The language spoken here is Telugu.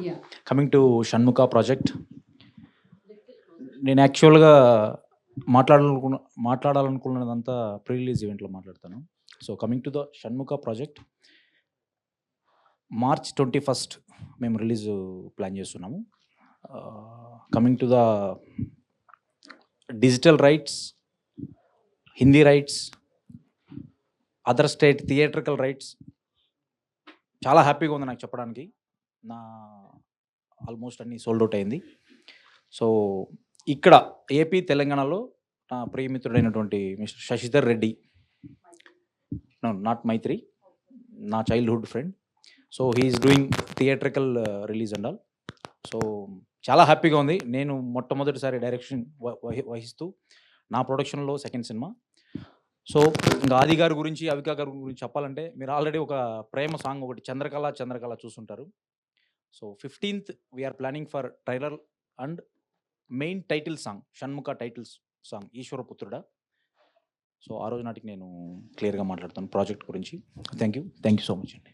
Yeah. Coming to Shanmukha project, నేను యాక్చువల్గా మాట్లాడాలనుకున్నదంతా ప్రీ రిలీజ్ ఈవెంట్లో మాట్లాడతాను. So coming to the Shanmukha project, March 21st మేము రిలీజ్ ప్లాన్ చేస్తున్నాము. Coming to the digital rights, Hindi rights, other state theatrical rights, చాలా హ్యాపీగా ఉంది నాకు చెప్పడానికి. నా ఆల్మోస్ట్ అన్నీ సోల్డ్ అవుట్ అయింది. సో ఇక్కడ ఏపీ తెలంగాణలో నా ప్రియమిత్రుడైనటువంటి మిస్టర్ శశిధర్ రెడ్డి, నాట్ మైత్రి, నా childhood friend. So he's doing theatrical release and all. So చాలా హ్యాపీగా ఉంది. నేను మొట్టమొదటిసారి డైరెక్షన్ వహిస్తూ నా ప్రొడక్షన్లో సెకండ్ సినిమా. సో ఇంకా ఆది గారి గురించి, అవికా గారి గురించి చెప్పాలంటే, మీరు ఆల్రెడీ ఒక ప్రేమ సాంగ్ ఒకటి చంద్రకళ చూసుంటారు. So 15th we're planning for trailer and main title song, Shanmukha titles song ఈశ్వరపుత్రుడా. సో ఆ రోజు నాటికి నేను క్లియర్గా మాట్లాడతాను ప్రాజెక్ట్ గురించి. థ్యాంక్ యూ సో మచ్ అండి.